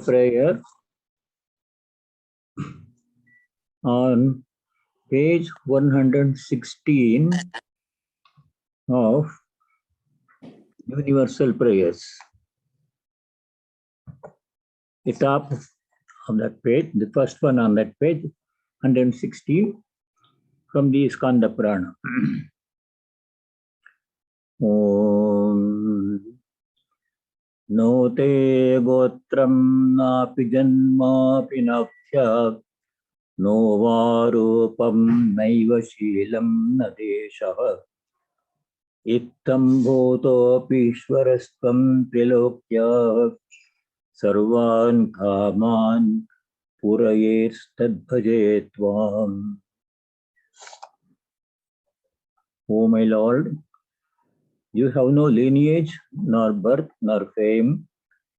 prayer on page 116 of Universal Prayers. The top of that page, the first one on that page, 116, from the Skanda Purana. Om No te gotram napi janmapi naksha no varupam naiva shilam nadesha ittam bhutopi ishwarastam trilokya sarvan kaman purayestad bhajetvam. O my Lord, you have no lineage, nor birth, nor fame,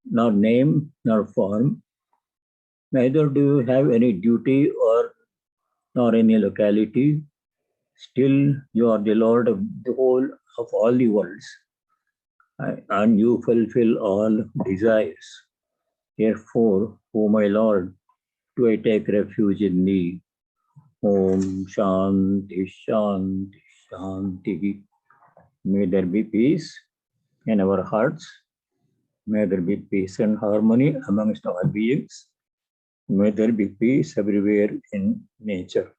nor name, nor form. Neither do you have any duty nor any locality. Still, you are the Lord of the whole of all the worlds, and you fulfill all desires. Therefore, O my Lord, do I take refuge in thee. Om Shanti Shanti Shanti. May there be peace in our hearts. May there be peace and harmony amongst our beings. May there be peace everywhere in nature.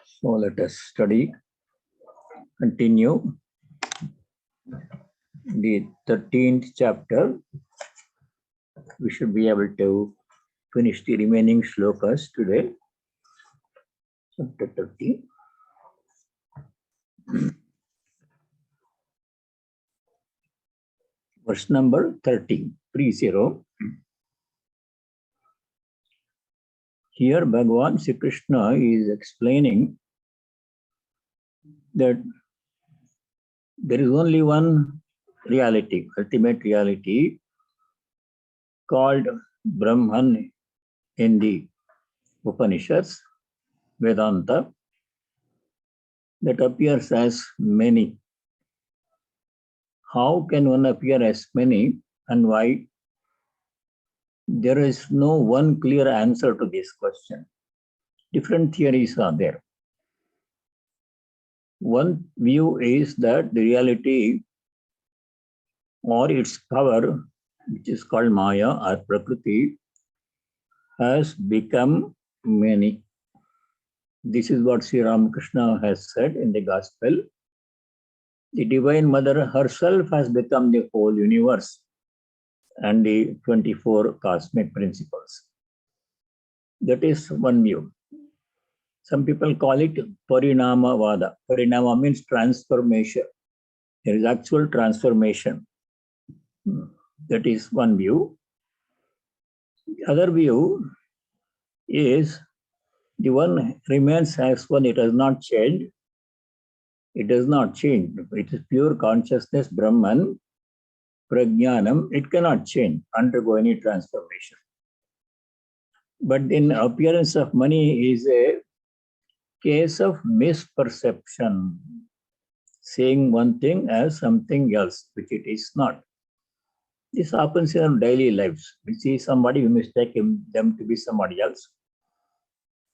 So let us study, continue the 13th chapter. We should be able to finish the remaining shlokas today. Chapter 13. Verse number 30, 30. Here Bhagavan Sri Krishna is explaining that there is only one reality, ultimate reality, called Brahman in the Upanishads, Vedanta, that appears as many. How can one appear as many, and why? There is no one clear answer to this question. Different theories are there. One view is that the reality or its power, which is called Maya or Prakriti, has become many. This is what Sri Ramakrishna has said in the Gospel. The Divine Mother herself has become the whole universe and the 24 cosmic principles. That is one view. Some people call it Parinamavada. Parinama means transformation. There is actual transformation. That is one view. The other view is the one remains as one, it has not changed. It does not change. It is pure consciousness, Brahman, Prajnanam. It cannot change, undergo any transformation. But in appearance of money is a case of misperception, seeing one thing as something else, which it is not. This happens in our daily lives. We see somebody, we mistake them to be somebody else.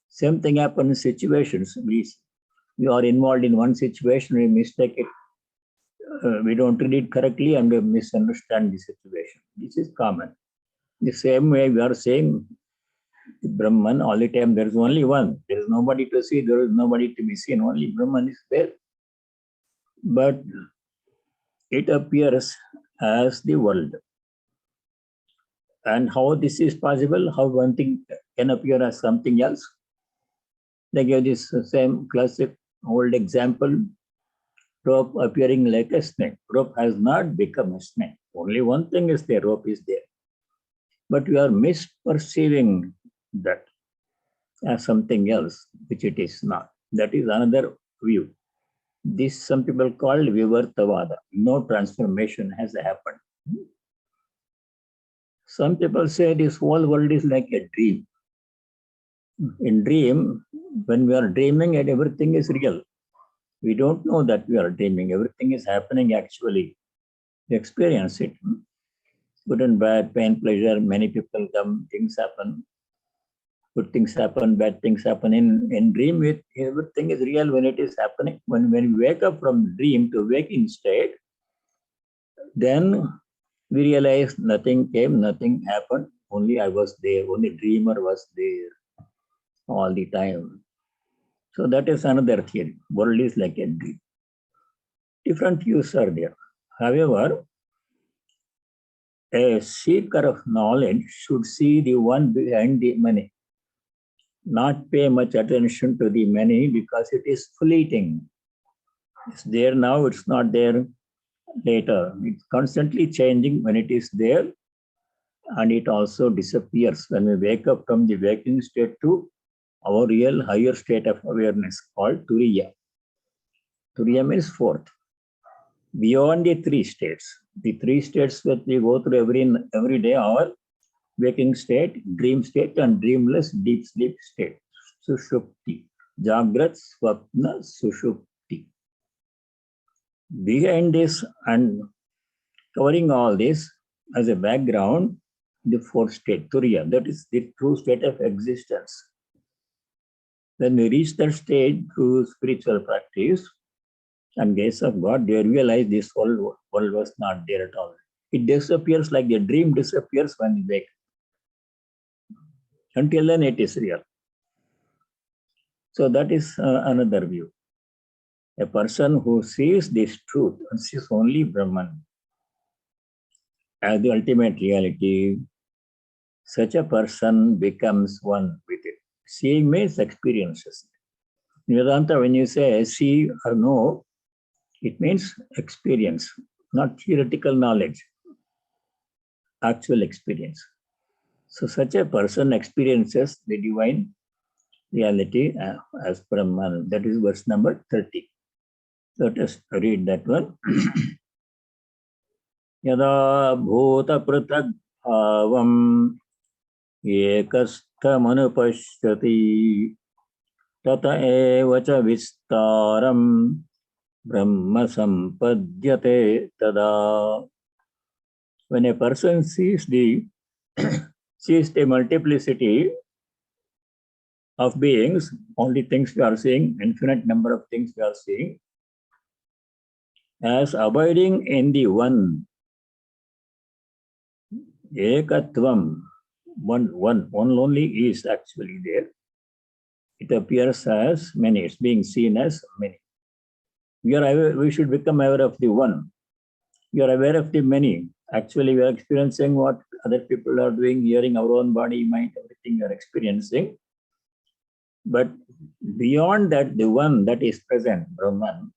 Same thing happens in situations. We are involved in one situation, we mistake it, we don't read it correctly and we misunderstand the situation. This is common. The same way we are saying Brahman all the time, there is only one. There is nobody to see, there is nobody to be seen, only Brahman is there. But it appears as the world. And how this is possible, how one thing can appear as something else? They give this same classic old example, rope appearing like a snake. Rope has not become a snake. Only one thing is there, rope is there. But we are misperceiving that as something else, which it is not. That is another view. This some people call Vivartavada. No transformation has happened. Some people say this whole world is like a dream. In dream, when we are dreaming and everything is real, we don't know that we are dreaming. Everything is happening actually. We experience it. Good and bad, pain, pleasure, many people come, things happen. Good things happen, bad things happen. In dream, everything is real when it is happening. When we wake up from dream to waking state, then we realize nothing came, nothing happened. Only I was there. Only dreamer was there all the time. So that is another theory. World is like a dream. Different views are there. However, a seeker of knowledge should see the one behind the many, not pay much attention to the many because it is fleeting. It's there now, it's not there later. It's constantly changing when it is there, and it also disappears when we wake up from the waking state to our real higher state of awareness called Turiya. Turiya means fourth. Beyond the three states. The three states that we go through every day are waking state, dream state, and dreamless deep sleep state. Sushupti. Jagrat, Swapna, Sushupti. Behind this and covering all this as a background, the fourth state, Turiya, that is the true state of existence. When we reach that stage through spiritual practice and grace of God, they realize this whole world was not there at all. It disappears like the dream disappears when we wake. Until then, it is real. So that is another view. A person who sees this truth and sees only Brahman as the ultimate reality, such a person becomes one with it. Seeing means experiences. In Vedanta, when you say see or know, it means experience, not theoretical knowledge, actual experience. So such a person experiences the divine reality as Brahman. That is verse number 30. Let us read that one. Yada bhuta pratak bhavam ekasthamanupashyati tata eva cha vistaram brahma sampadyate tada. When a person sees the multiplicity of beings, all the things we are seeing, infinite number of things we are seeing, as abiding in the one, ekatvam, one only is actually there. It appears as many, it's being seen as many. We should become aware of the one. We are aware of the many. Actually, we are experiencing what other people are doing, hearing our own body, mind, everything we are experiencing. But beyond that, the one that is present, Brahman,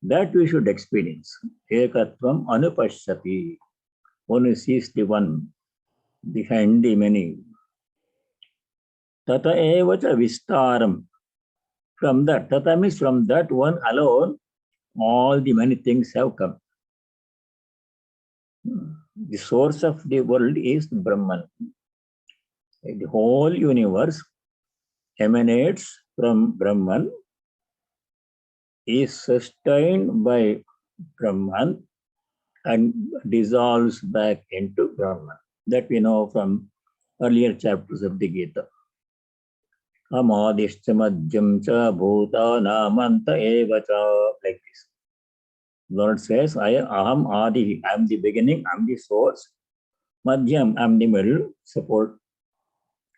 that we should experience. Ekatvam anupashyati. One who sees the one behind the many. Tata eva cha vistaram. From that, tata means from that one alone, all the many things have come. The source of the world is Brahman. The whole universe emanates from Brahman, is sustained by Brahman, and dissolves back into Brahman. That we know from earlier chapters of the Gita. Amadishcha madhyam cha bhuta namanta eva cha, like this. Lord says, I am Adi, I am the beginning, I am the source. Madhyam, I am the middle, support.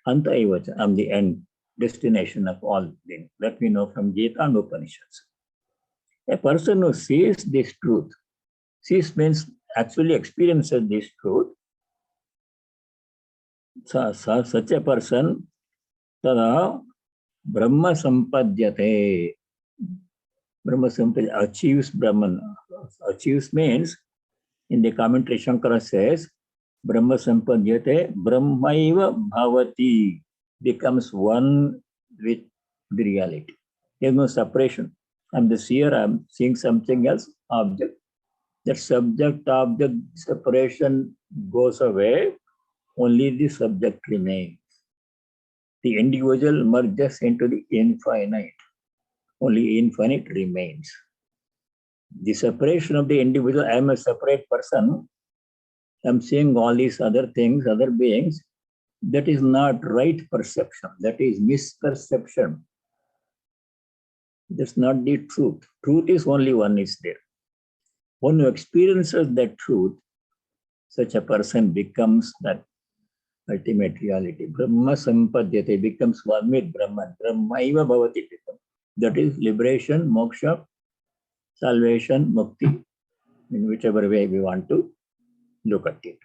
Anta eva cha, I am the end, destination of all things. That we know from Gita and Upanishads. A person who sees this truth, sees means actually experiences this truth, such a person, tada Brahma sampadyate. Brahma sampadyate, achieves Brahman. Achieves means, in the commentary, Shankara says, Brahma sampadyate, Brahmaiva bhavati, becomes one with the reality. There is no separation. I'm the seer, I'm seeing something else, object. That subject-object separation goes away, only the subject remains. The individual merges into the infinite. Only infinite remains. The separation of the individual, I am a separate person, I'm seeing all these other things, other beings. That is not right perception. That is misperception. That's not the truth. Truth is only one is there. One who experiences that truth, such a person becomes that ultimate reality. Brahma sampadyate, becomes one with Brahman. Brahmaiva bhavati. That is liberation, moksha, salvation, mukti, in whichever way we want to look at it.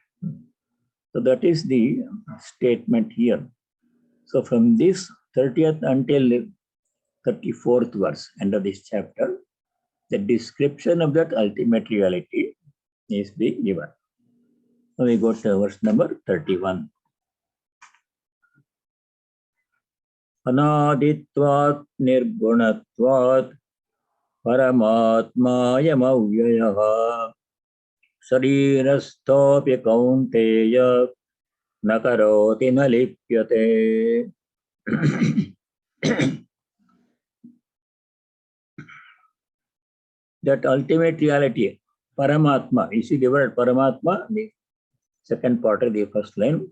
So that is the statement here. So from this 30th until 34th verse, end of this chapter, the description of that ultimate reality is being given. So we go to verse number 31. Anaditvat nirgunatvat paramatmayamavyayah sarirastopya kaunteya nakaroti nalipyate. That ultimate reality, Paramatma, you see the word Paramatma, the second part of the first line.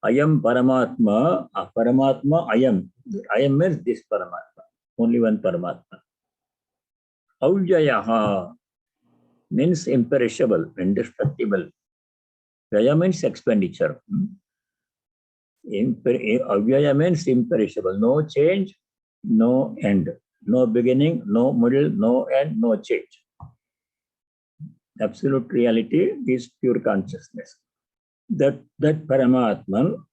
Ayam Paramatma, Paramatma Ayam. Ayam means this Paramatma, only one Paramatma. Avyayaha means imperishable, indestructible. Vyaya means expenditure. Avyaya means imperishable, no change, no end. No beginning, no middle, no end, no change. Absolute reality is pure consciousness. That Paramatman,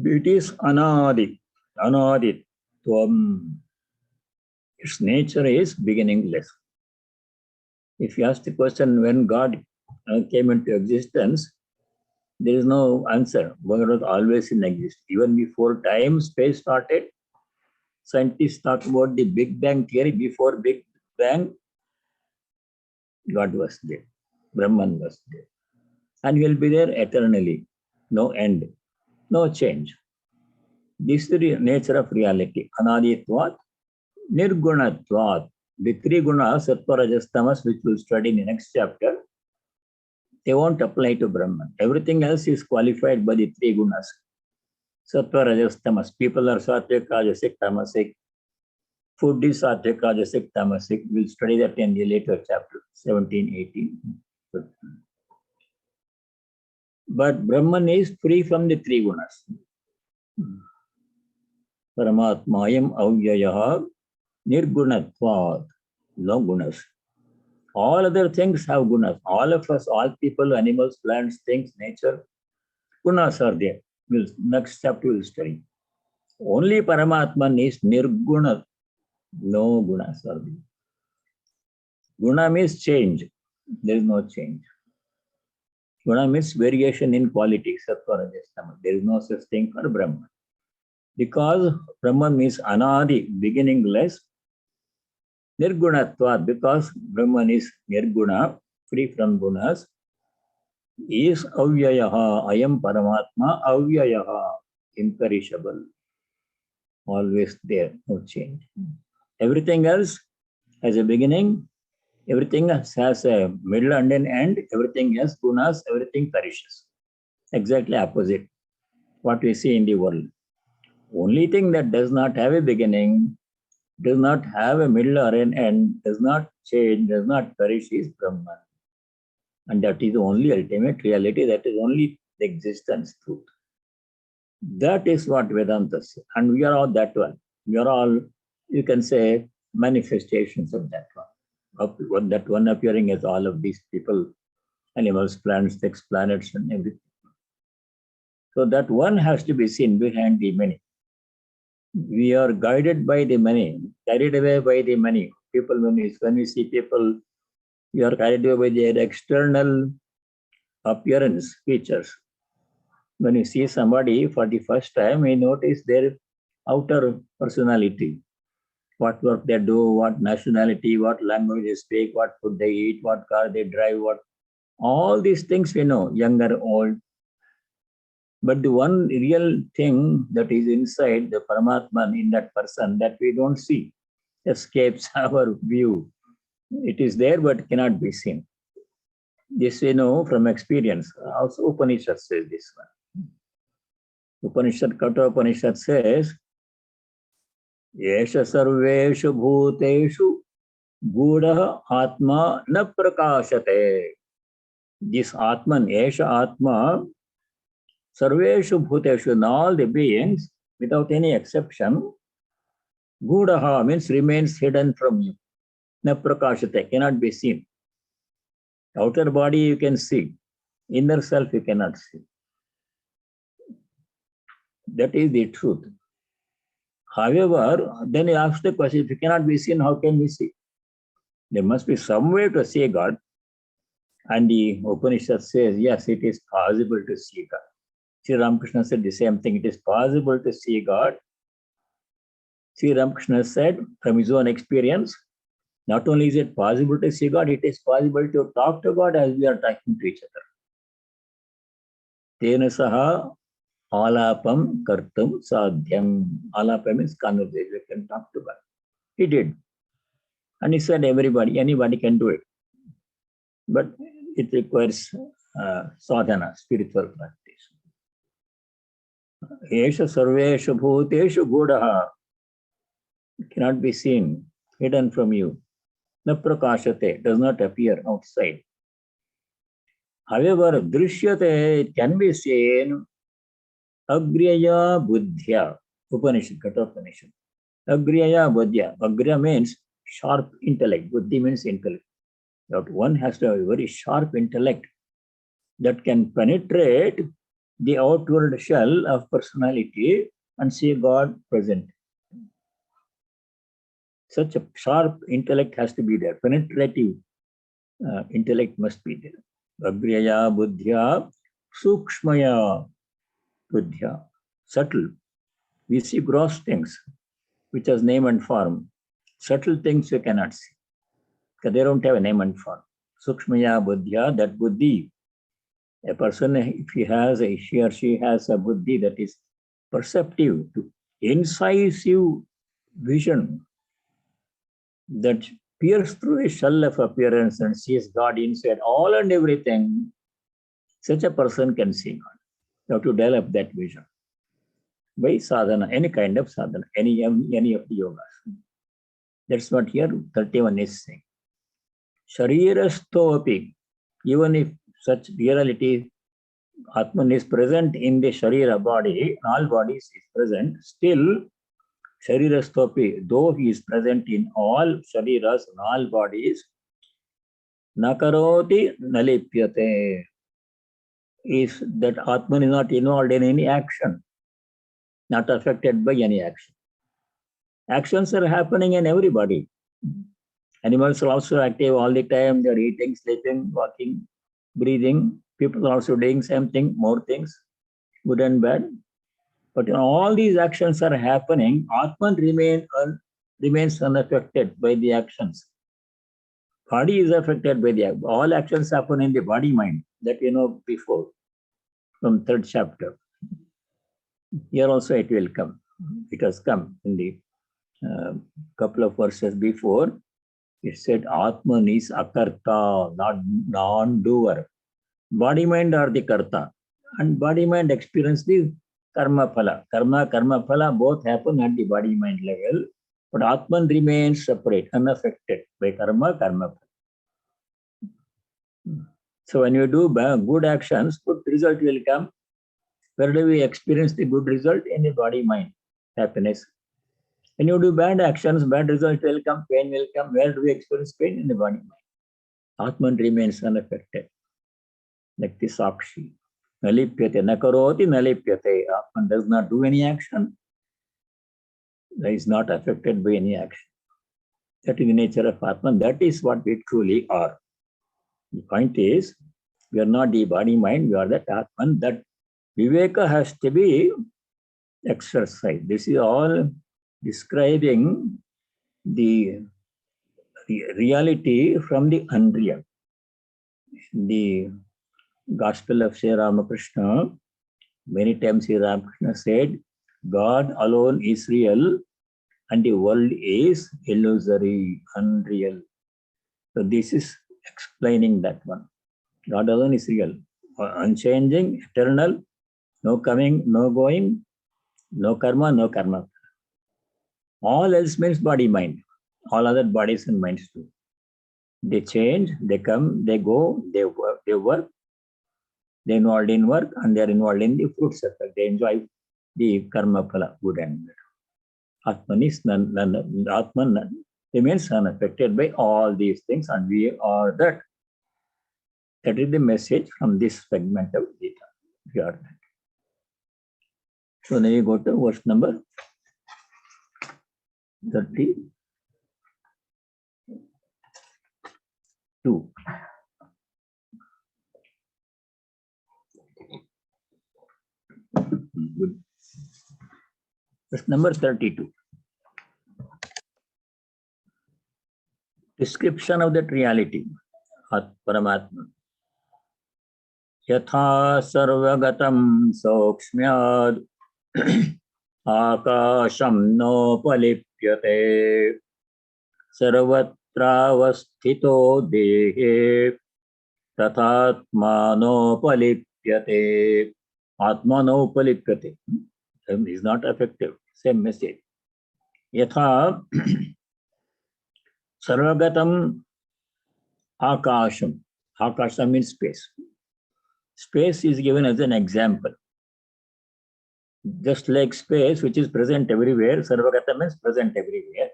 it is anadi, anaditvam. Its nature is beginningless. If you ask the question when God came into existence, there is no answer. God was always in existence. Even before time, space started, scientists talk about the Big Bang theory. Before Big Bang, God was there. Brahman was there. And he will be there eternally. No end. No change. This is the nature of reality. Anaditvat, nirgunatvat. The three gunas, sattva, rajas, tamas, which we'll study in the next chapter, they won't apply to Brahman. Everything else is qualified by the three gunas. Sattva, rajas, tamas. People are sattvic, rajasic, tamasic. Food is sattvic, rajasic, tamasic. We'll study that in the later chapter, 17, 18. But Brahman is free from the three gunas. Paramatmayam avyayaha nirgunatvat. No gunas. All other things have gunas. All of us, all people, animals, plants, things, nature, gunas are there. Next chapter we'll study. Only Paramatman is nirguna. No gunas are there. Guna means change. There is no change. Guna means variation in quality, sattva, rajas, tamas. There is no such thing for Brahman. Because Brahman means anadi, beginningless. Nirgunatvat, because Brahman is nirguna, free from gunas, is avyayaha. I am Paramatma, avyayaha, imperishable. Always there, no change. Everything else has a beginning, everything else has a middle and an end, everything else, gunas, everything perishes. Exactly opposite what we see in the world. Only thing that does not have a beginning, does not have a middle or an end, does not change, does not perish is Brahman. And that is the only ultimate reality, that is only the existence truth. That is what Vedanta says. And we are all that one. We are all, you can say, manifestations of that one. Of that one appearing as all of these people, animals, plants, things, planets, and everything. So that one has to be seen behind the many. We are guided by the many, carried away by the many. People, when we see people, we are carried away by their external appearance, features. When you see somebody for the first time, we notice their outer personality. What work they do, what nationality, what language they speak, what food they eat, what car they drive, what all these things we know, young or old. But the one real thing that is inside the Paramatman in that person that we don't see escapes our view. It is there but cannot be seen. This we know from experience. Also Upanishad says this one. Kata Upanishad says, Yesha sarveshu bhuteshu gudah atma na prakashate. This Atman, Yesha Atma, sarveshu bhuteshu, in all the beings, without any exception, gudaha means remains hidden from you. Na prakashate, cannot be seen. Outer body you can see, inner self you cannot see. That is the truth. However, then you ask the question, if it cannot be seen, how can we see? There must be some way to see God. And the Upanishad says, yes, it is possible to see God. Sri Ramakrishna said the same thing. It is possible to see God. Sri Ramakrishna said, from his own experience, not only is it possible to see God, it is possible to talk to God as we are talking to each other. Tena saha alapam kartum sadhyam. Alapam means conversation. We can talk to God. He did. And he said, anybody can do it. But it requires sadhana, spiritual practice. Yesha sarveshu bhuteshu gudaha. It cannot be seen, hidden from you. Na prakashate, does not appear outside. However, drishyate, it can be seen. Agriyaya buddhya. Upanishad, Kata Upanishad. Agriyaya buddhya. Agriya means sharp intellect. Buddhi means intellect. That one has to have a very sharp intellect that can penetrate the outward shell of personality and see God present. Such a sharp intellect has to be there. Penetrative intellect must be there. Agriyaya buddhya, sukshmaya buddhya. Subtle. We see gross things, which has name and form. Subtle things we cannot see, because they don't have a name and form. Sukshmaya buddhya, that buddhi. A person, if he or she has a buddhi that is perceptive, incisive vision, that pierces through a shell of appearance and sees God inside all and everything, such a person can see God. You have to develop that vision by sadhana, any kind of sadhana, any of the yogas. That's what here 31 is saying. Sharirasthopi, even if such reality, Atman is present in the Sharira body, all bodies is present, still Sharirasthopi, though he is present in all Shariras and all bodies, Nakaroti nalipyate, is that Atman is not involved in any action, not affected by any action. Actions are happening in everybody. Animals are also active all the time. They are eating, sleeping, walking, breathing. People are also doing same thing, more things, good and bad. But all these actions are happening. Atman remains unaffected by the actions. Body is affected by the all actions happen in the body mind, that we know before from 3rd chapter. Here also it will come. It has come in the couple of verses before. It said Atman is akarta, not non-doer. Body mind are the karta, and body mind experience the karma phala. Karma phala both happen at the body mind level, but Atman remains separate, unaffected by karma phala. So when you do good actions, good result will come. Where do we experience the good result? In the body mind, happiness. When you do bad actions, bad result will come, pain will come. Where do we experience pain? In the body mind. Atman remains unaffected, like the Sakshi. Nalipyate, nakaroti nalipyate. Atman does not do any action. He is not affected by any action. That is the nature of Atman. That is what we truly are. The point is, we are not the body mind, we are that Atman. That Viveka has to be exercised. This is all describing the reality from the unreal. The Gospel of Sri Ramakrishna, many times Sri Ramakrishna said, God alone is real and the world is illusory, unreal. So this is explaining that one. God alone is real, unchanging, eternal, no coming, no going, no karma, no karma. All else means body, mind. All other bodies and minds too. They change, they come, they go, they work, they involved in work, and they are involved in the fruit circle. They enjoy the karma phala, good and bad. Atman is Atman remains unaffected by all these things, and we are that. That is the message from this fragment of Gita. We are that. So now you go to verse number 32. Good. Verse number 32. Description of that reality, Paramatma. Yatha sarvagatam saukshmyad akasham nopalipyate sarvatravasthito dehe tathatmanopalipyate. Atmanopalipyate is not effective. Same message. Yatha sarvagatam akasham. Akasham means space. Space is given as an example. Just like space, which is present everywhere, sarvagata means present everywhere.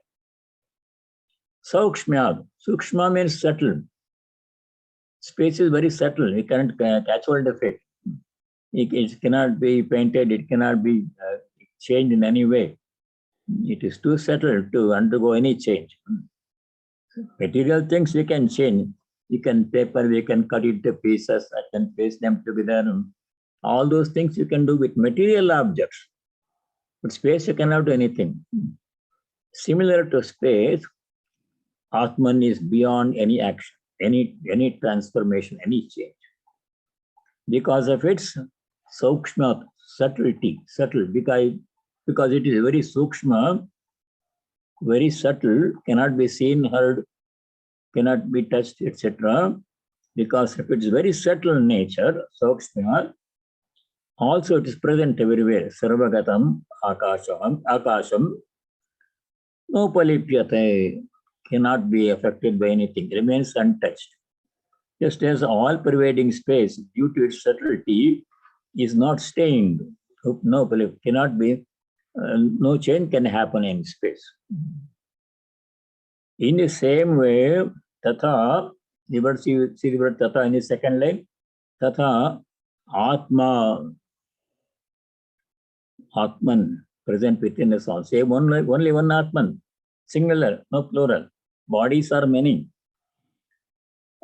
Saukshmyad. Sukshma means subtle. Space is very subtle. We cannot catch hold of it. It cannot be painted. It cannot be changed in any way. It is too subtle to undergo any change. Material things we can change. You can paper, we can cut it to pieces, I can paste them together. All those things you can do with material objects. But space, you cannot do anything. Similar to space, Atman is beyond any action, any transformation, any change. Because of its sukshma, subtle, because it is very sukshma, very subtle, cannot be seen, heard, cannot be touched, etc. Because of its very subtle nature, sukshma, also it is present everywhere. Sarvagatam akasham nopalipyate, cannot be affected by anything, remains untouched. Just as all pervading space, due to its subtlety, is not stained, cannot be, no change can happen in space. In the same way, tatha, the word see the word tatha in the second line, tatha, Atman, present within us all. Same only one Atman, singular, no plural. Bodies are many.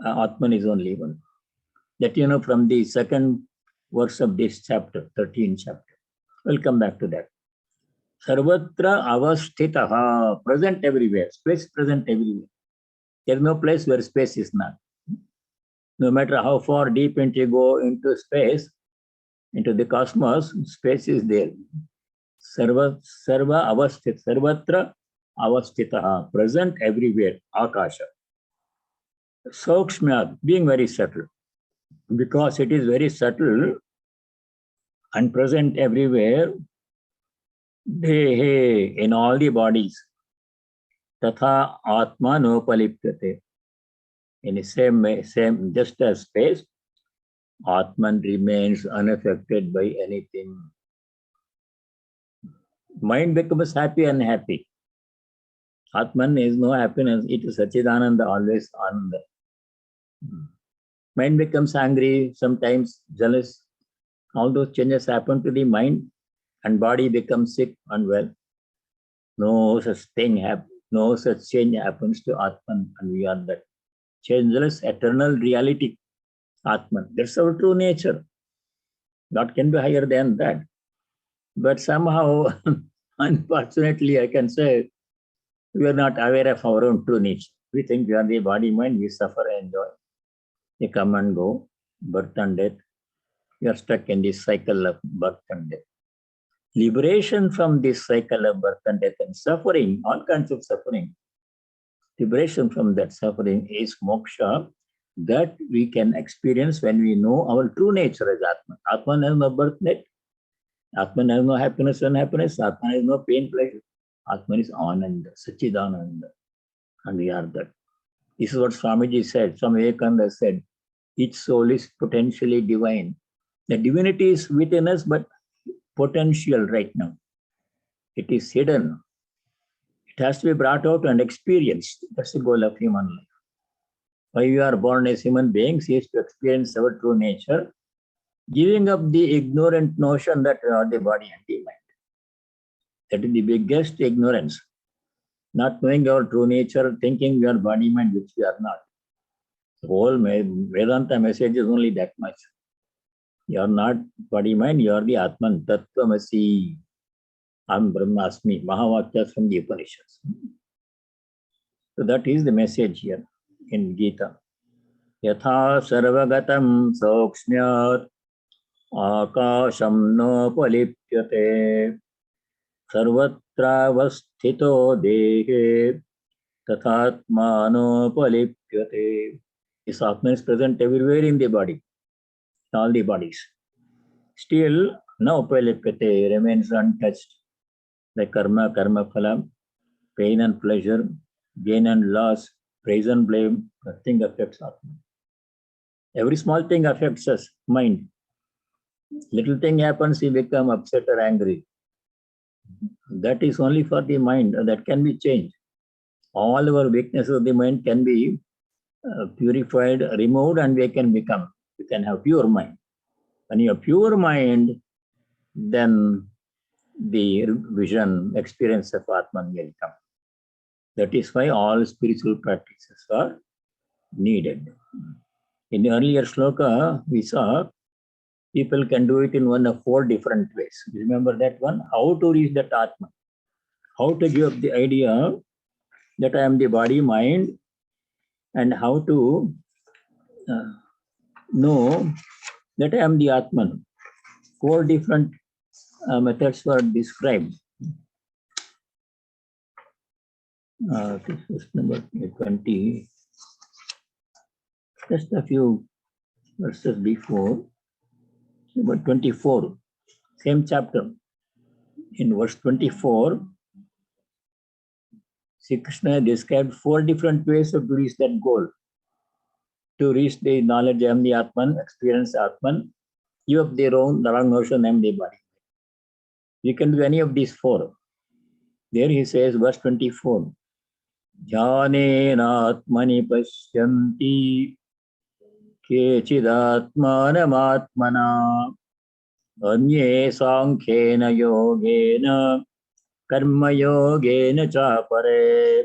Atman is only one. That you know from the second verse of this chapter, 13th chapter. We'll come back to that. Sarvatra avasthitaha, present everywhere. Space present everywhere. There is no place where space is not. No matter how far deep into you go into space, into the cosmos, space is there. Sarva avasthit, sarvatra avasthitaha, present everywhere, akasha. Saukshmyad, being very subtle. Because it is very subtle and present everywhere, he, in all the bodies, tatha atma nopalipyate. In the same way, just as space, Atman remains unaffected by anything. Mind becomes happy and unhappy. Atman is no happiness, it is Sachidananda, always Ananda. Mind becomes angry, sometimes jealous. All those changes happen to the mind, and body becomes sick, unwell. No such thing happens, no such change happens to Atman, and we are that changeless, eternal reality, Atman. That's our true nature. God can be higher than that. But somehow, unfortunately, I can say, we are not aware of our own true nature. We think we are the body, mind, we suffer and enjoy. They come and go, birth and death. We are stuck in this cycle of birth and death. Liberation from this cycle of birth and death and suffering, all kinds of suffering, liberation from that suffering is moksha, that we can experience when we know our true nature as Atman. Atman has no birth net. Atman has no happiness and unhappiness. Atman has no pain, pleasure. Atman is Ananda, Sachidananda. And we are that. This is what Swamiji said. Swami Vivekananda said, each soul is potentially divine. The divinity is within us, but potential right now. It is hidden. It has to be brought out and experienced. That's the goal of human life. Why we are born as human beings is to experience our true nature, giving up the ignorant notion that we are the body and the mind. That is the biggest ignorance. Not knowing our true nature, thinking we are body mind, which we are not. The whole Vedanta message is only that much. You are not body mind, you are the Atman, Tattvamasi, Am Brahmasmi, Mahavakyas from the Upanishads. So that is the message here in Gita. Yatha sarvagatam saukshmyat akasham nopalipyate sarvatra vasthito dehe tathatmano palipyate. This Atman is present everywhere in the body, all the bodies. Still, no palipyate remains untouched. Like karma, karma phala, pain and pleasure, gain and loss, praise and blame, nothing affects Atman. Every small thing affects us, mind. Little thing happens, we become upset or angry. That is only for the mind, that can be changed. All our weaknesses of the mind can be purified, removed, and we can have pure mind. When you have pure mind, then the vision, experience of Atman will come. That is why all spiritual practices are needed. In the earlier shloka, we saw people can do it in one of 4 different ways. Remember that one? How to reach that Atman? How to give up the idea that I am the body, mind, and how to know that I am the Atman. 4 different methods were described. This is number 20. Just a few verses before, number 24, same chapter. In verse 24, Sri Krishna described 4 different ways to reach that goal. To reach the knowledge I am the Atman, experience Atman, give up the wrong notion I am the body. You can do any of these 4. There he says, verse 24, Jnanena Atmani Pashyanti Kechidatmanam Anye Sankhena Yogena Karma Yogena Chapare.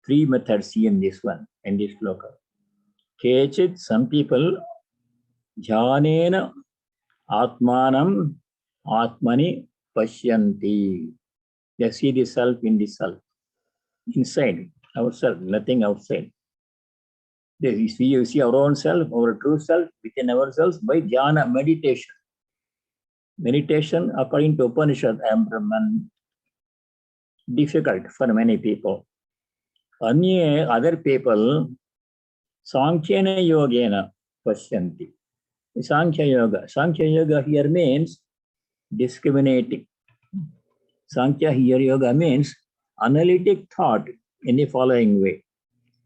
3 methods in this one, in this sloka. Kechit, some people, Jnanena Atmanam Atmani Pashyanti. They see the self in the self. Inside ourselves, nothing outside. You see our own self, our true self within ourselves by jhana, meditation. Meditation, according to Upanishad and Brahman, difficult for many people. Other people, Sankhena Yogena Pashyanti. Sankhya Yoga. Sankhya Yoga here means discriminating. Sankhya here yoga means analytic thought in the following way.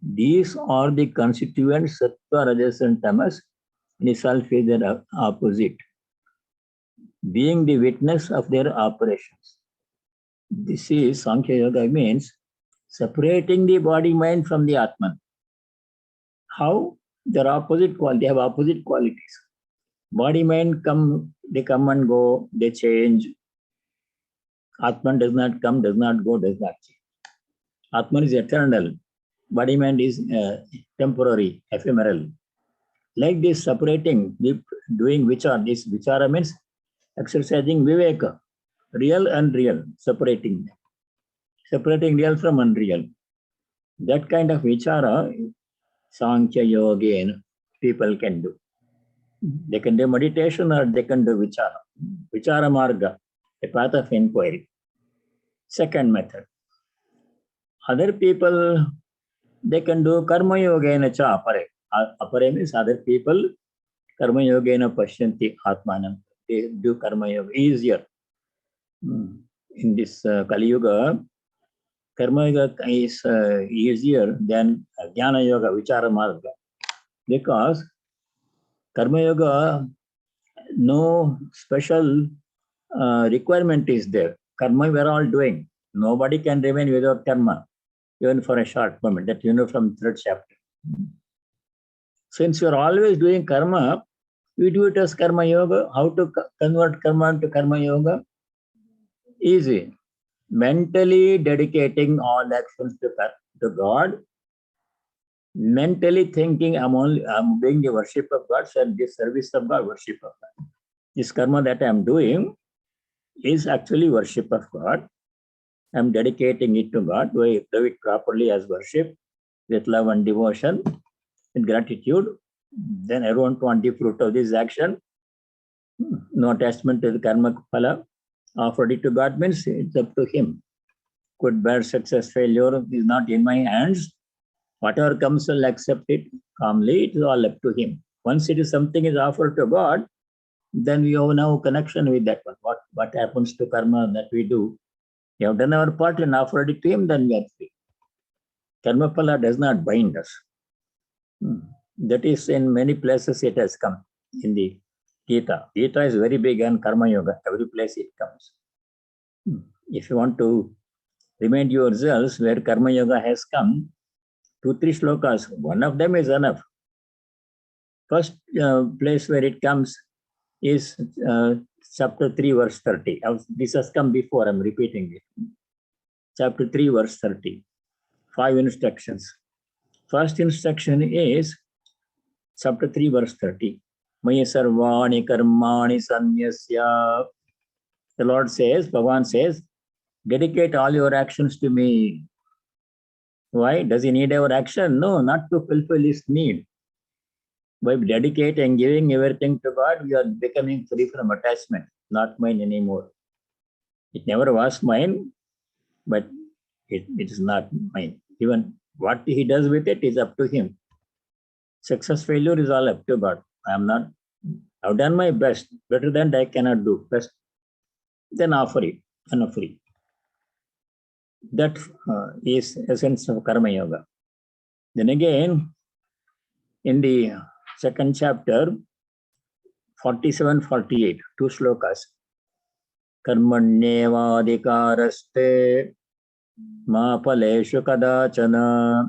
These are the constituents sattva, rajas, and tamas. In the self is their opposite, being the witness of their operations. This is Sankhya Yoga means separating the body mind from the Atman. How? They're opposite qualities. They have opposite qualities. Body mind they come and go, they change. Atman does not come, does not go, does not change. Atman is eternal. Body mind is temporary, ephemeral. Like this, separating, doing vichara. This vichara means exercising viveka, real and real, separating real from unreal. That kind of vichara, Sankhya Yogena, people can do. They can do meditation or they can do vichara. Vichara marga, a path of inquiry. Second method. Other people, they can do karma yogena cha pare. Apare means other people. Karma yogena pashyanti atmanam. They do karma yoga easier. In this Kali Yuga, karma yoga is easier than jnana yoga, vichara marga. Because karma yoga, no special requirement is there. Karma we are all doing. Nobody can remain without karma, even for a short moment. That you know from third chapter. Since you are always doing karma, we do it as karma yoga. How to convert karma to karma yoga? Easy. Mentally dedicating all actions to God. Mentally thinking I'm doing the worship of God, service of God, worship of God. This karma that I'm doing is actually worship of God. I'm dedicating it to God. Do it properly as worship with love and devotion, with gratitude. Then I don't want the fruit of this action. No attachment to the karma phala. Offered it to God means it's up to Him. Good, bad, success, failure is not in my hands. Whatever comes, I'll accept it calmly. It is all up to Him. Once it is something is offered to God, then we have now connection with that one. What happens to karma that we do? We have done our part and offered it to Him, then we are free. Karma phala does not bind us. That is in many places it has come in the Gita. Gita is very big on karma yoga. Every place it comes. If you want to remind yourselves where karma yoga has come, 2-3 shlokas. One of them is enough. First place where it comes is chapter 3, verse 30. This has come before, I'm repeating it. Chapter 3, verse 30. 5 instructions. First instruction is chapter 3, verse 30. Maya sarvani karmani sanyasya. The Lord says, Bhagavan says, dedicate all your actions to me. Why? Does He need our action? No, not to fulfill His need. By dedicating, giving everything to God, we are becoming free from attachment, not mine anymore. It never was mine, but it is not mine. Even what He does with it is up to Him. Success, failure is all up to God. I've done my best. Better than I cannot do. Best. Then offer it, free. That is essence of karma yoga. Then again, in the second chapter, 47-48, 2 shlokas. Karmanyevadhikaraste ma paleshu kadachana.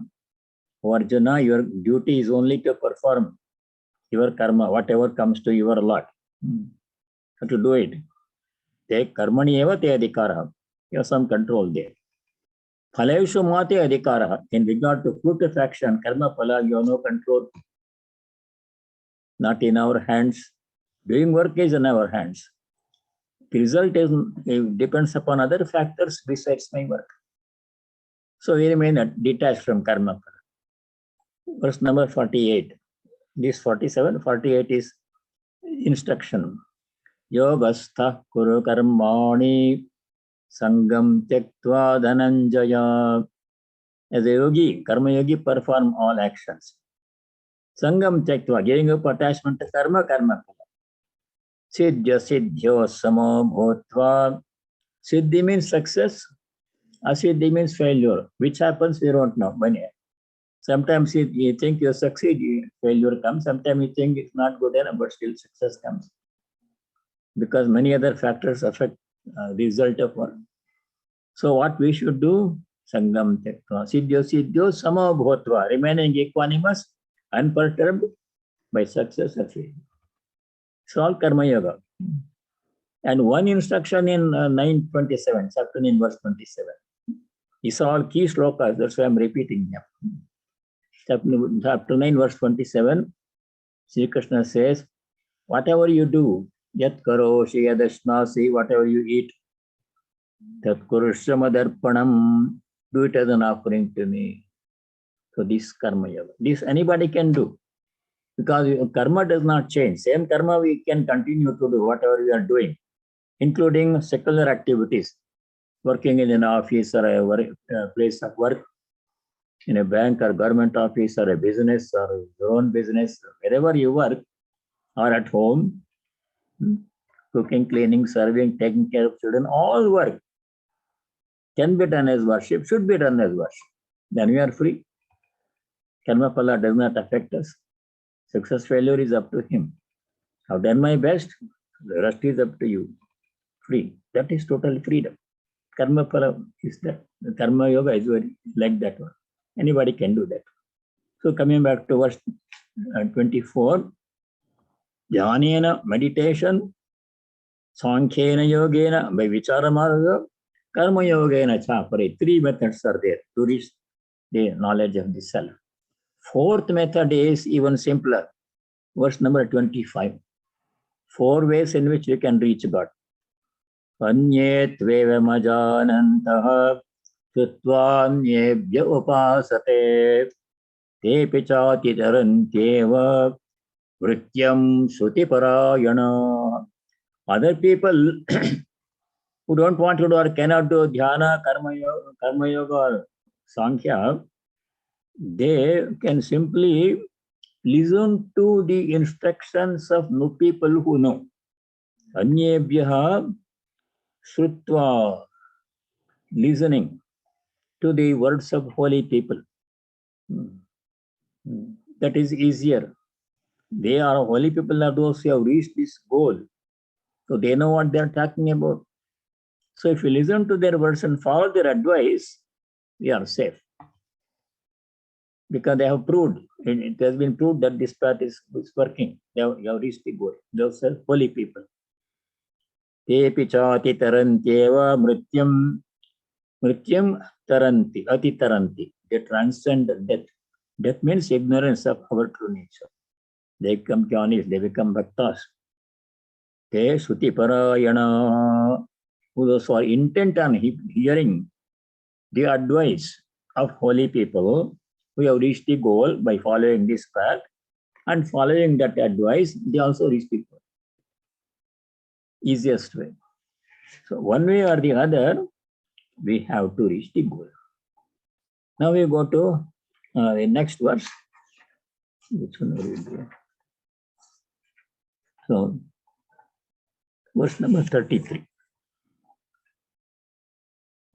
Arjuna, your duty is only to perform your karma, whatever comes to your lot. How to do it? Take karmani eva te adhikara. You have some control there. Phaleshu mate adhikara. In regard to fruit of action, karma phala, you have no control. Not in our hands. Doing work is in our hands. The result depends upon other factors besides my work. So we remain detached from karma. Verse number 48. This 47, 48 is instruction. Yogastha kuru karmani sangam tyaktva dhananjaya. As a yogi, karma yogi perform all actions. Sangam tyaktva, giving up attachment to karma, karma. Siddhya siddhyo samo bhutva. Siddhi means success. Asiddhi means failure. Which happens, we don't know. Sometimes you think you succeed, failure comes. Sometimes you think it's not good enough, but still success comes. Because many other factors affect the result of work. So what we should do? Sangam tyaktva. Siddhyo siddhyo samo bhutva. Remaining equanimous, unperturbed by success or failure. It's all karma yoga. And one instruction in 9:27, chapter 9, verse 27. These are all key shlokas, that's why I'm repeating them. Chapter 9, verse 27, Sri Krishna says, whatever you do, yat karoshi yadashnasi, whatever you eat, tat kurushamadarpanam, do it as an offering to me. So this karma yoga. This anybody can do. Because karma does not change. Same karma we can continue to do whatever we are doing, including secular activities, working in an office or a place of work. in a bank or government office or a business or your own business, wherever you work or at home, cooking, cleaning, serving, taking care of children, all work can be done as worship, should be done as worship. Then we are free. Karma phala does not affect us. Success, failure is up to him. I've done my best, the rest is up to you. Free. That is total freedom. Karma phala is that. The karma yoga is very like that one. Anybody can do that. So coming back to verse 24, Jnanena, meditation, Sankhena yogena, by vichara marga, karma yogena chapare. Three methods are there to reach the knowledge of the self. Fourth method is even simpler. Verse number 25. 4 ways in which we can reach God. Anyet vevamajanantah tutvanyebhya upasate te pichati tarantyeva vrityam sutiparayana. Other people who don't want to do or cannot do dhyana, karma yoga or sankhya, they can simply listen to the instructions of people who know. Anyebhyaha shrutva, listening to the words of holy people. That is easier. They are holy people, are those who have reached this goal. So they know what they are talking about. So if you listen to their words and follow their advice, we are safe. Because they have proved, it has been proved that this path is working. They have reached the goal. Those are holy people. Te pichati tarantyeva mrityam taranti, ati taranti. They transcend death. Death means ignorance of our true nature. They become jnanis, they become bhaktas. Te suti parayana, those who are intent on hearing the advice of holy people who have reached the goal by following this path and following that advice, they also reach the goal. Easiest way. So one way or the other, we have to reach the goal. Now we go to the next verse. Which one will we do? So, verse number 33.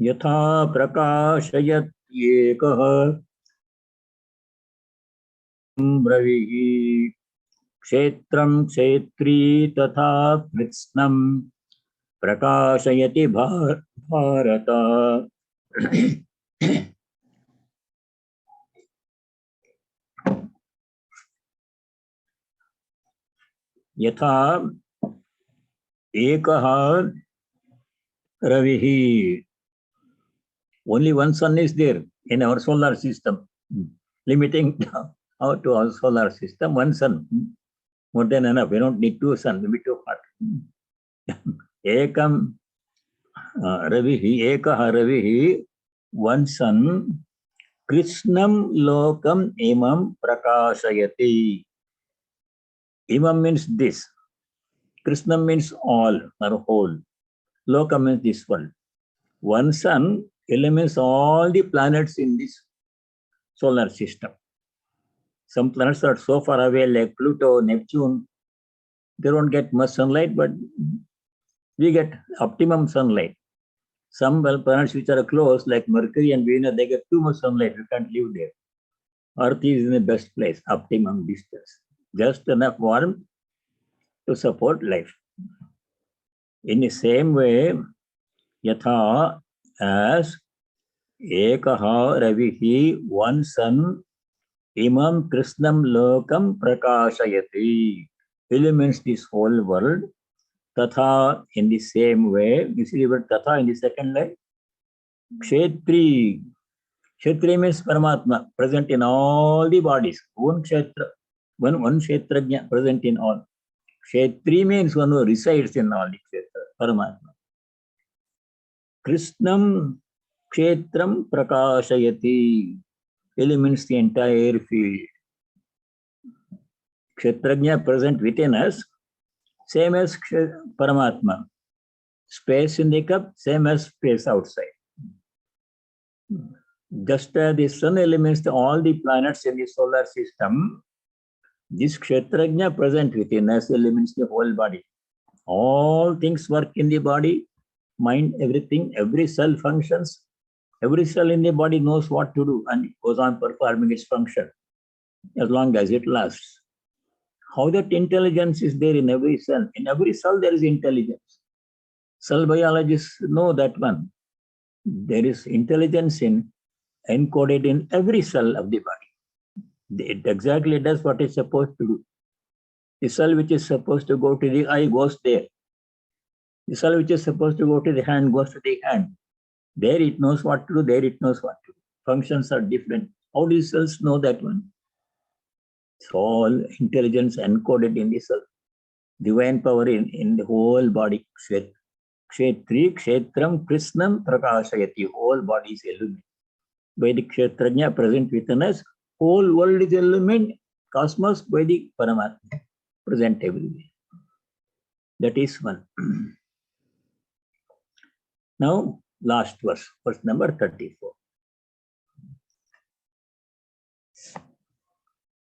Yatha prakashayat yekah bravihi kshetram kshetri tatha pritsnam prakashayati bharata. Yatha ekaha ravihi. Only one sun is there in our solar system, limiting out to our solar system, one sun. More than enough. We don't need 2 suns, maybe too hot. Ekam ravihi, ekaha ravihi, one sun, Krishnam lokam imam prakashayati. Imam means this. Krishnam means all or whole. Lokam means this world. One sun illumines all the planets in this solar system. Some planets are so far away like Pluto, Neptune. They don't get much sunlight, but we get optimum sunlight. Some planets which are close like Mercury and Venus, they get too much sunlight. We can't live there. Earth is in the best place, optimum distance. Just enough warmth to support life. In the same way, yatha, as ekaha ravihi, one sun, imam krishnam lokam prakashayati, illumines this whole world. Tatha, in the same way, you see the word tatha in the second line. Kshetri. Kshetri means Paramatma, present in all the bodies. One kshetra, one kshetrajna, present in all. Kshetri means one who resides in all the kshetra, Paramatma. Krishnam kshetram prakashayati, illumines the entire field. Kshetrajna present within us, same as Paramatma. Space in the cup, same as space outside. Just as the sun illumines all the planets in the solar system, this Kshetrajna present within us illumines the whole body. All things work in the body, mind, everything, every cell functions. Every cell in the body knows what to do and it goes on performing its function as long as it lasts. How that intelligence is there in every cell. In every cell there is intelligence. Cell biologists know that one. There is intelligence encoded in every cell of the body. It exactly does what it's supposed to do. The cell which is supposed to go to the eye goes there. The cell which is supposed to go to the hand goes to the hand. There it knows what to do, there it knows what to do. Functions are different. How do cells know that one? It's all intelligence encoded in the cell. Divine power in the whole body. Kshetri, Kshetram, Krishnam, Prakashayati. Whole body is illumined. By the Kshetrajna present within us, whole world is illumined. Cosmos by the Paramatma present everywhere. That is one. Now, last verse number 34.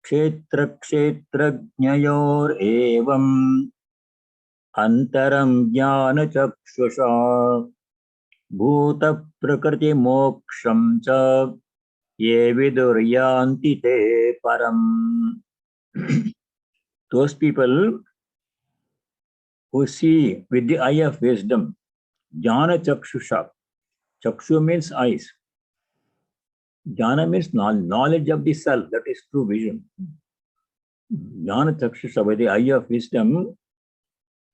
Kshetra kshetrajnayor evam antaram jnana chakshusha bhuta prakriti moksham cha ye viduryanti te param. Those people who see with the eye of wisdom, jnana chakshusha. Chakshu means eyes. Jnana means knowledge of the self, that is true vision. Jnana chakshusha, by the eye of wisdom,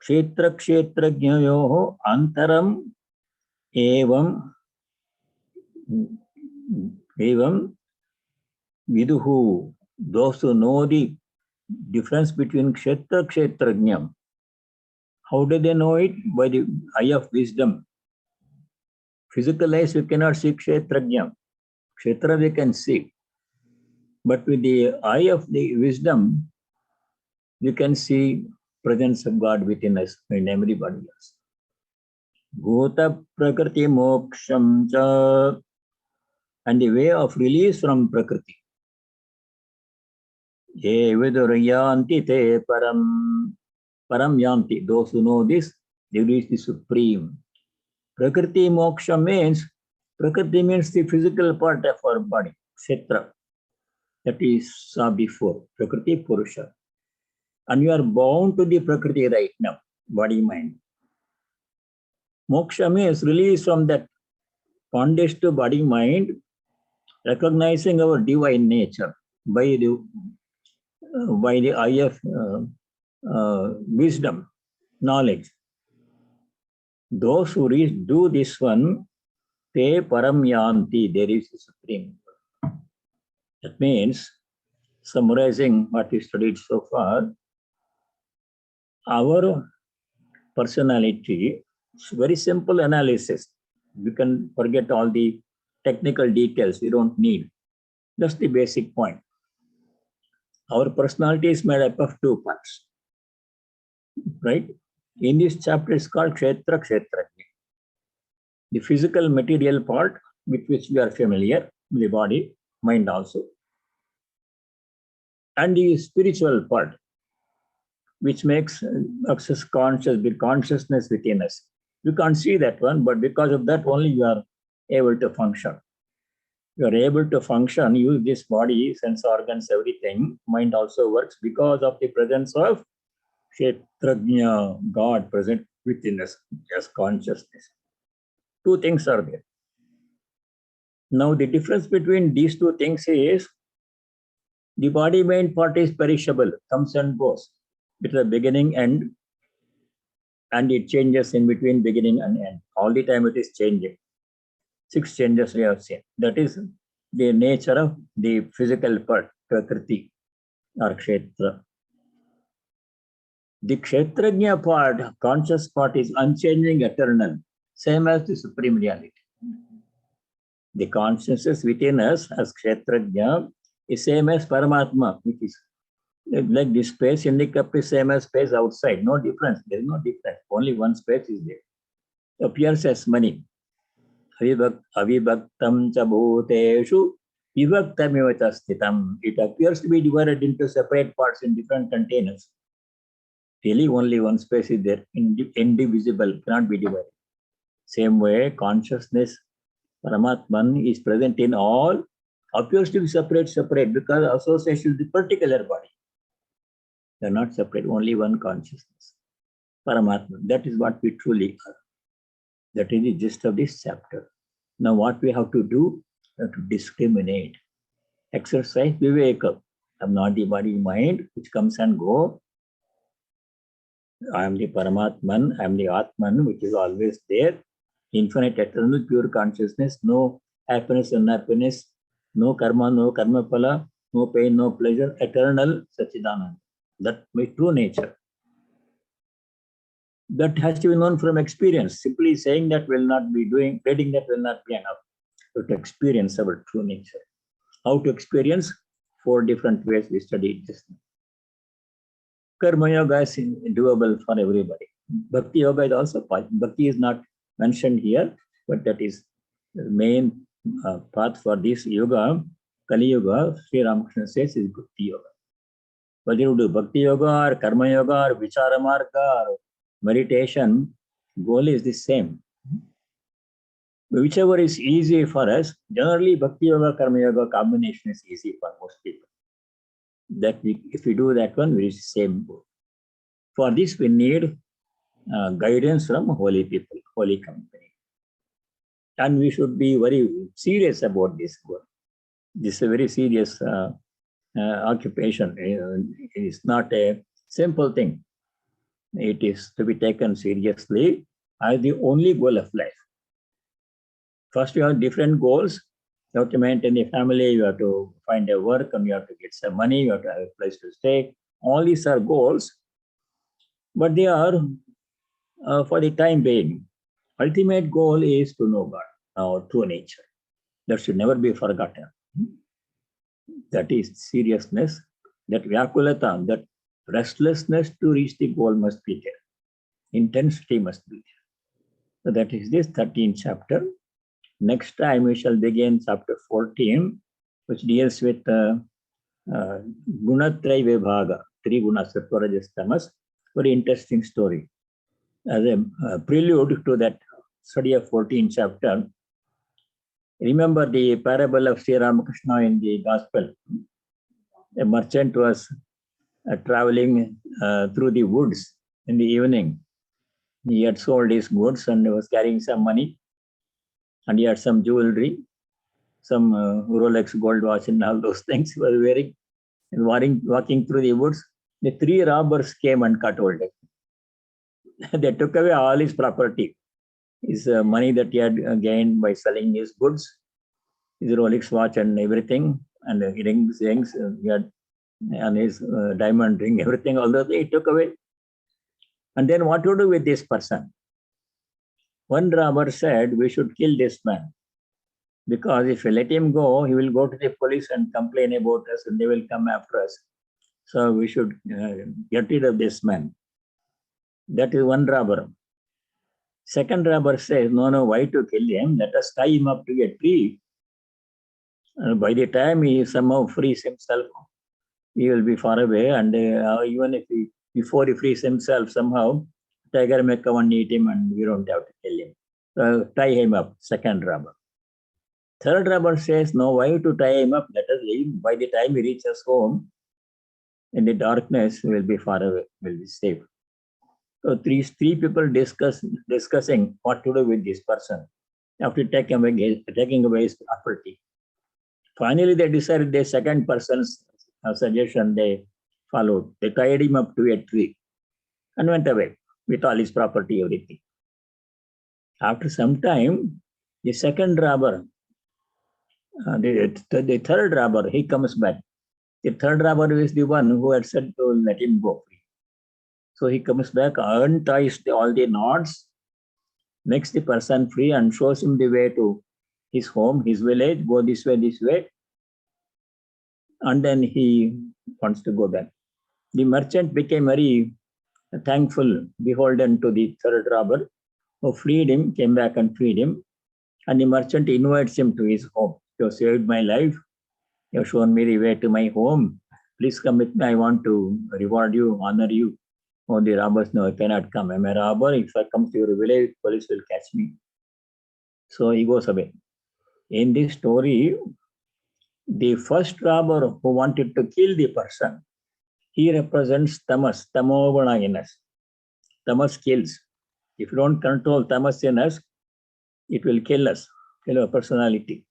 kshetra kshetrajnayoho antaram evam viduhu. Those who know the difference between kshetra kshetrajnam. How do they know it? By the eye of wisdom. Physical eyes, you cannot see kshetrajnam. Kshetra they can see. But with the eye of the wisdom, you can see presence of God within us and everybody else. Bhuta prakriti moksham cha, and the way of release from prakriti. Ye viduryanti te param. Param yanti. Those who know this, they reach the supreme. Prakriti moksha means, prakriti means the physical part of our body, kshetra. That is saw before, prakriti purusha. And you are bound to the prakriti right now, body, mind. Moksha means release from that bondage to body, mind, recognizing our divine nature by the eye of wisdom, knowledge. Those who do this one, te param yanti, there is the supreme. That means, summarizing what we studied so far, our personality, it's very simple analysis. You can forget all the technical details, we don't need. Just the basic point. Our personality is made up of two parts, right? In this chapter, it's called Kshetra Kshetrajna. The physical material part with which we are familiar, the body, mind also. And the spiritual part, which makes us conscious, the consciousness within us. You can't see that one, but because of that only you are able to function. You are able to function, use this body, sense organs, everything. Mind also works because of the presence of Kshetrajna, God present within us as consciousness. Two things are there. Now the difference between these two things is the body mind part is perishable, comes and goes. It's a beginning end, and it changes in between beginning and end. All the time it is changing. 6 changes we have seen. That is the nature of the physical part, Prakriti or Kshetra. The Kshetrajna part, conscious part, is unchanging, eternal, same as the supreme reality. The consciousness within us as Kshetrajna is same as Paramatma, which is like this space in the cup is same as space outside. No difference. There is no difference. Only one space is there. Appears as money. avibhaktam cha bhuteshu vivaktam stitam. It appears to be divided into separate parts in different containers. Really, only one space is there, indivisible, cannot be divided. Same way, consciousness, Paramatman, is present in all, appears to be separate because association with the particular body. They are not separate, only one consciousness. Paramatman, that is what we truly are. That is the gist of this chapter. Now, what we have to do? We have to discriminate. Exercise Viveka. I am not the body mind which comes and go. I am the Paramatman, I am the Atman, which is always there. Infinite, eternal, pure consciousness, no happiness, unhappiness, no karma phala, no pain, no pleasure, eternal Sachidananda. That's my true nature. That has to be known from experience. Simply saying that will not be doing, reading that will not be enough. To experience our true nature. How to experience? 4 different ways we studied just now. Karma yoga is doable for everybody. Bhakti yoga is also possible. Bhakti is not mentioned here, but that is the main path for this yoga. Kali yoga, Sri Ramakrishna says, is Bhakti yoga. Whether you do Bhakti yoga or Karma yoga or Vichara marga or meditation, goal is the same. Whichever is easy for us, generally Bhakti yoga, Karma yoga combination is easy for most people. That if we do that one, we reach the same goal. For this, we need guidance from holy people, holy company. And we should be very serious about this goal. This is a very serious occupation. It is not a simple thing. It is to be taken seriously as the only goal of life. First, you have different goals. You have to maintain a family, you have to find a work, and you have to get some money, you have to have a place to stay. All these are goals, but they are for the time being. Ultimate goal is to know God, our true nature. That should never be forgotten. That is seriousness, that vyakulata, that restlessness to reach the goal must be there. Intensity must be there. So that is this 13th chapter. Next time we shall begin chapter 14, which deals with Gunatraya Vibhaga, 3 gunas, Sattva, Rajas, Tamas. Very interesting story. As a prelude to that study of 14th chapter, remember the parable of Sri Ramakrishna in the Gospel. A merchant was traveling through the woods in the evening. He had sold his goods and was carrying some money. And he had some jewelry, some Rolex gold watch and all those things he was wearing. And walking through the woods, the 3 robbers came and cut hold of him. They took away all his property, his money that he had gained by selling his goods, his Rolex watch and everything, and rings he had, and his diamond ring, everything, all those he took away. And then what to do with this person? One robber said, we should kill this man. Because if we let him go, he will go to the police and complain about us and they will come after us. So we should get rid of this man. That is one robber. Second robber says, no, why to kill him? Let us tie him up to a tree. By the time he somehow frees himself, he will be far away. And even if before he frees himself, somehow, tiger may come and eat him and we don't have to kill him. So tie him up, second robber. Third robber says, no, why to tie him up? Let us leave. By the time he reaches home, in the darkness, we will be far away, we will be safe. So three people discussing what to do with this person after taking away his property. Finally, they decided the second person's suggestion they followed. They tied him up to a tree and went away with all his property, everything. After some time, the second robber, the third robber, he comes back. The third robber is the one who had said to let him go free. So he comes back, unties all the knots, makes the person free and shows him the way to his home, his village, go this way. And then he wants to go back. The merchant became very thankful, beholden to the third robber who freed him, came back and freed him. And the merchant invites him to his home. You have saved my life. You have shown me the way to my home. Please come with me. I want to reward you, honor you. Oh, the robbers, no, I cannot come. I'm a robber. If I come to your village, police will catch me. So he goes away. In this story, the first robber who wanted to kill the person, he represents tamas, tamoguna in us. Tamas kills. If you don't control tamas in us, it will kill us, kill our personality.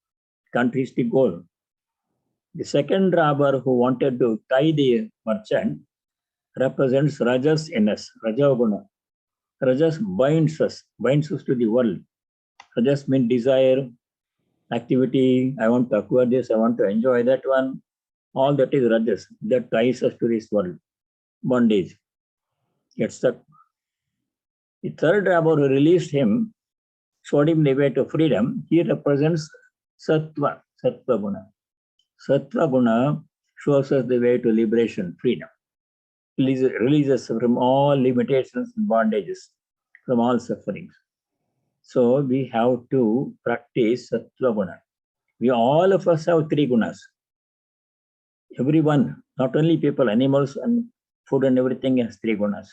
Can't reach the goal. The second robber who wanted to tie the merchant represents rajas in us, rajoguna. Rajas binds us to the world. Rajas means desire, activity. I want to acquire this, I want to enjoy that one. All that is rajas that ties us to this world. Bondage. Gets stuck. The third robber who released him, showed him the way to freedom. He represents sattva, sattva guna. Sattva guna shows us the way to liberation, freedom. Releases from all limitations and bondages, from all sufferings. So we have to practice sattva guna. We all of us have three gunas. Everyone, not only people, animals and food and everything has three gunas.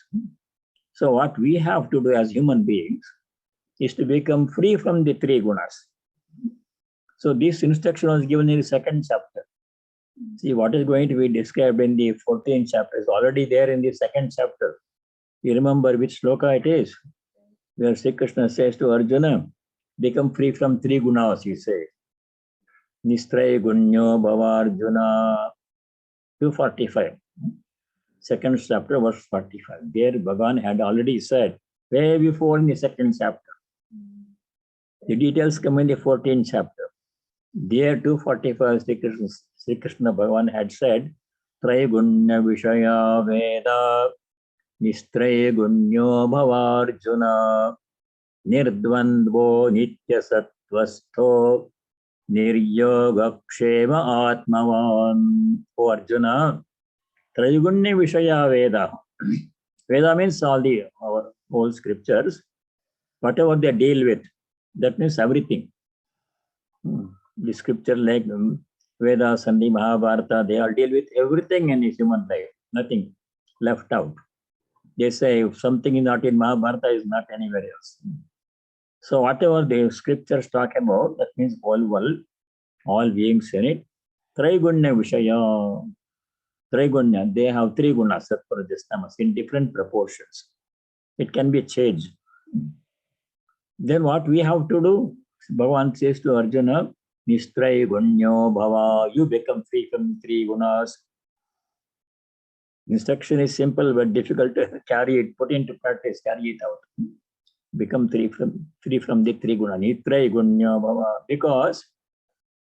So what we have to do as human beings is to become free from the three gunas. So this instruction was given in the second chapter. See, what is going to be described in the 14th chapter is already there in the second chapter. You remember which sloka it is? Where Sri Krishna says to Arjuna, become free from three gunas, he says. Nistray gunyo bhavarjuna. 245. Second chapter, verse 45. There Bhagavan had already said, way before in the second chapter. The details come in the 14th chapter. There 245, Sri Krishna Bhagavan had said, Traigunya Vishaya Veda Nistraye Gunyo Bhavarjuna Nirdvandvo Nitya Sattvastho Niryogakshema Atmavan. O Arjuna, Traigunya Vishaya Veda. Veda means all the our whole scriptures, whatever they deal with, that means everything. The scripture like Vedas and the Mahabharata, they all deal with everything in his human life, nothing left out. They say if something is not in Mahabharata, is not anywhere else. So whatever the scriptures talk about, that means all world, all beings in it. Traigunya Vishaya. Traigunya, they have three gunas, sattva, rajas, tamas, in different proportions. It can be changed. Then what we have to do? Bhagavan says to Arjuna, Nistray gunyo bhava, you become free from three gunas. Instruction is simple but difficult to carry it, put into practice, carry it out. Become free from the three gunas. Nistray gunyo bhava. Because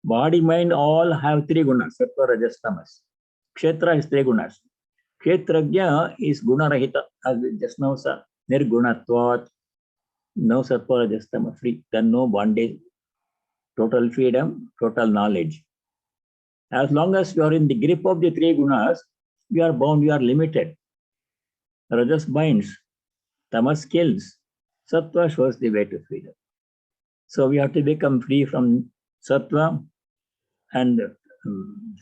body, mind all have three gunas, sattva, rajas, tamas. Kshetra is three gunas. Kshetragya is guna rahita, as we just now saw. Nirgunatvat, no sattva, rajas, tamas, free, then no bondage. Total freedom, total knowledge. As long as you are in the grip of the three gunas, you are bound, you are limited. Rajas binds, tamas kills, sattva shows the way to freedom. So we have to become free from sattva, and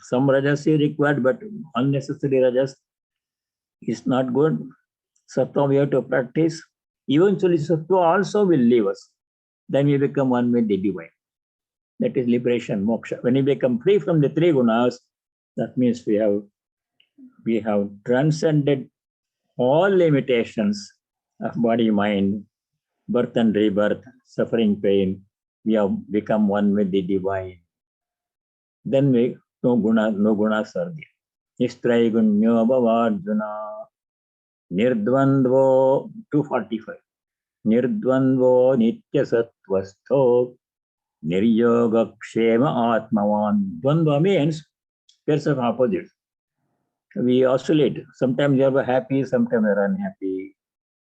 some rajas is required, but unnecessary rajas is not good. Sattva we have to practice. Eventually sattva also will leave us. Then we become one with the divine. That is liberation, moksha. When we become free from the three gunas, that means we have transcended all limitations of body, mind, birth and rebirth, suffering, pain. We have become one with the divine. Then no gunas are there. Nistray gunyo bhavarjuna nirdvandvo 245. Nirdvandvo nitya sattvastho Niryogakshema Atmavan. Dvandva means pairs of opposites. We oscillate. Sometimes we are happy, sometimes we are unhappy.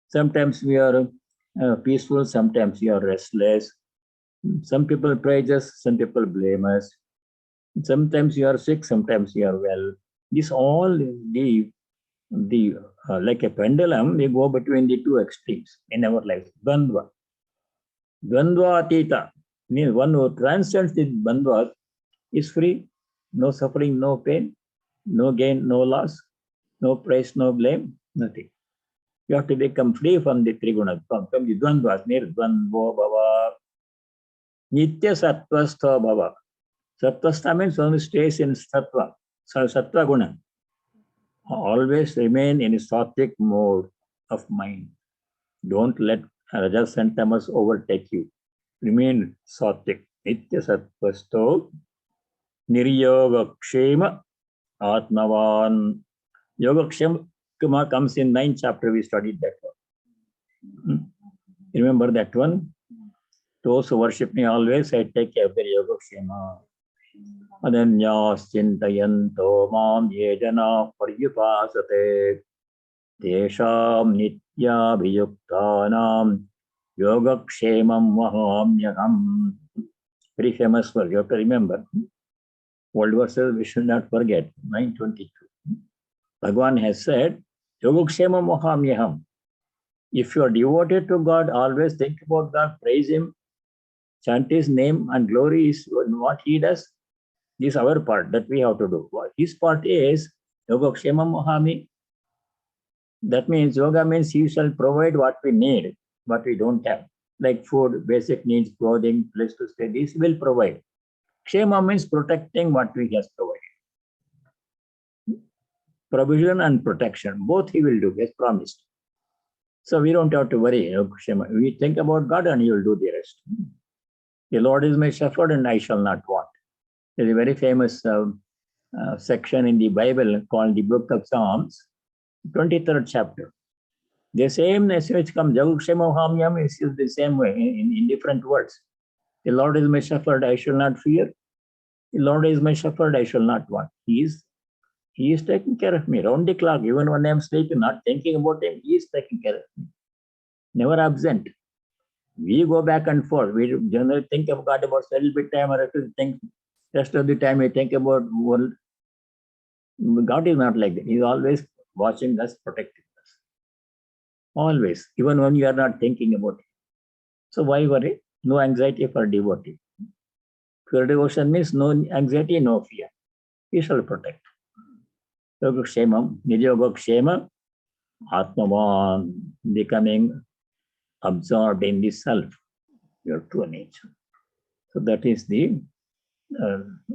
Sometimes we are peaceful, sometimes we are restless. Some people praise us, some people blame us. Sometimes you are sick, sometimes you are well. This all like a pendulum, we go between the two extremes in our life. Dvandva. Dvandva atita. One who transcends the bandhas is free, no suffering, no pain, no gain, no loss, no praise, no blame, nothing. You have to become free from the trigunas, from the dvandvas, nirdvandvo bhava, nitya sattvastha bhava. Sattvastha means only stays in sattva, sattva guna. Always remain in a sattvic mode of mind. Don't let rajas and tamas overtake you. Remain sattvic. Nitya sattvasto niryogakshema atmavan. Yogakshema comes in 9th chapter. We studied that one. Remember that one? Those who worship me always, I take care of their yogakshema. Ananyas chintayanto mam ye jana paryupasate tesham nityabhiyuktanam yogakshemam vahamyaham. Very famous verse. You have to remember. Old verses we should not forget. 9:22. Bhagavan has said, Yogakshemam vahamyaham. If you are devoted to God, always think about God, praise Him, chant His name, and glory is what He does. This is our part that we have to do. His part is Yogakshemam vahami. That means yoga means He shall provide what we need, what we don't have, like food, basic needs, clothing, place to stay. This will provide. Kshema means protecting what we have provided. Provision and protection, both He will do as promised. So we don't have to worry. We think about God and He will do the rest. The Lord is my shepherd and I shall not want. There's a very famous section in the Bible called the Book of Psalms, 23rd chapter. The same message comes, Yogakshema vahamyaham, is used the same way in different words. The Lord is my shepherd, I shall not fear. The Lord is my shepherd, I shall not want. He is taking care of me round the clock. Even when I'm sleeping, not thinking about Him, He is taking care of me. Never absent. We go back and forth. We generally think of God about a little bit time, or think rest of the time we think about world. God is not like that. He is always watching us, protecting us. Always, even when you are not thinking about it. So why worry? No anxiety for devotee. Pure devotion means no anxiety, no fear. He shall protect. Yogakshemam, Nijyogakshema, Atmavan, becoming absorbed in the self, your true nature. So that is the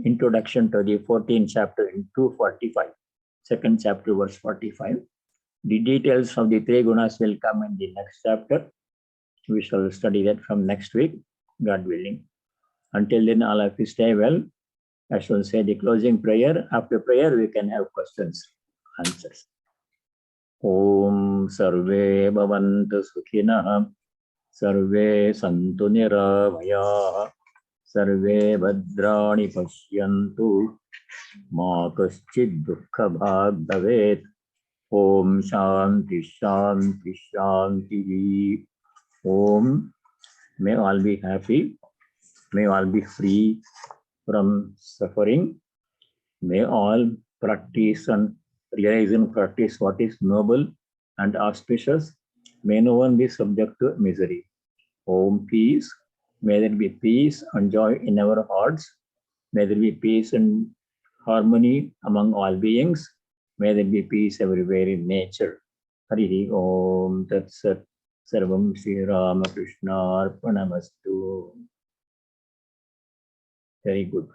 introduction to the 14th chapter in 245, second chapter, verse 45. The details of the three gunas will come in the next chapter. We shall study that from next week, God willing. Until then, all of you stay well. I shall say the closing prayer. After prayer, we can have questions, answers. Om Sarve Bhavantu Sukhinah, Sarve Santu Niravaya, Sarve Bhadrani Pashyantu, Ma Kaschid Dukkha Bhag Bhavet. Om Shanti Shanti Shanti. Om. May all be happy. May all be free from suffering. May all practice and realize and practice what is noble and auspicious. May no one be subject to misery. Om peace. May there be peace and joy in our hearts. May there be peace and harmony among all beings. May there be peace everywhere in nature. Hari Om Tat Sat. Sarvam Sri Ramakrishna Arpanamastu. Very good.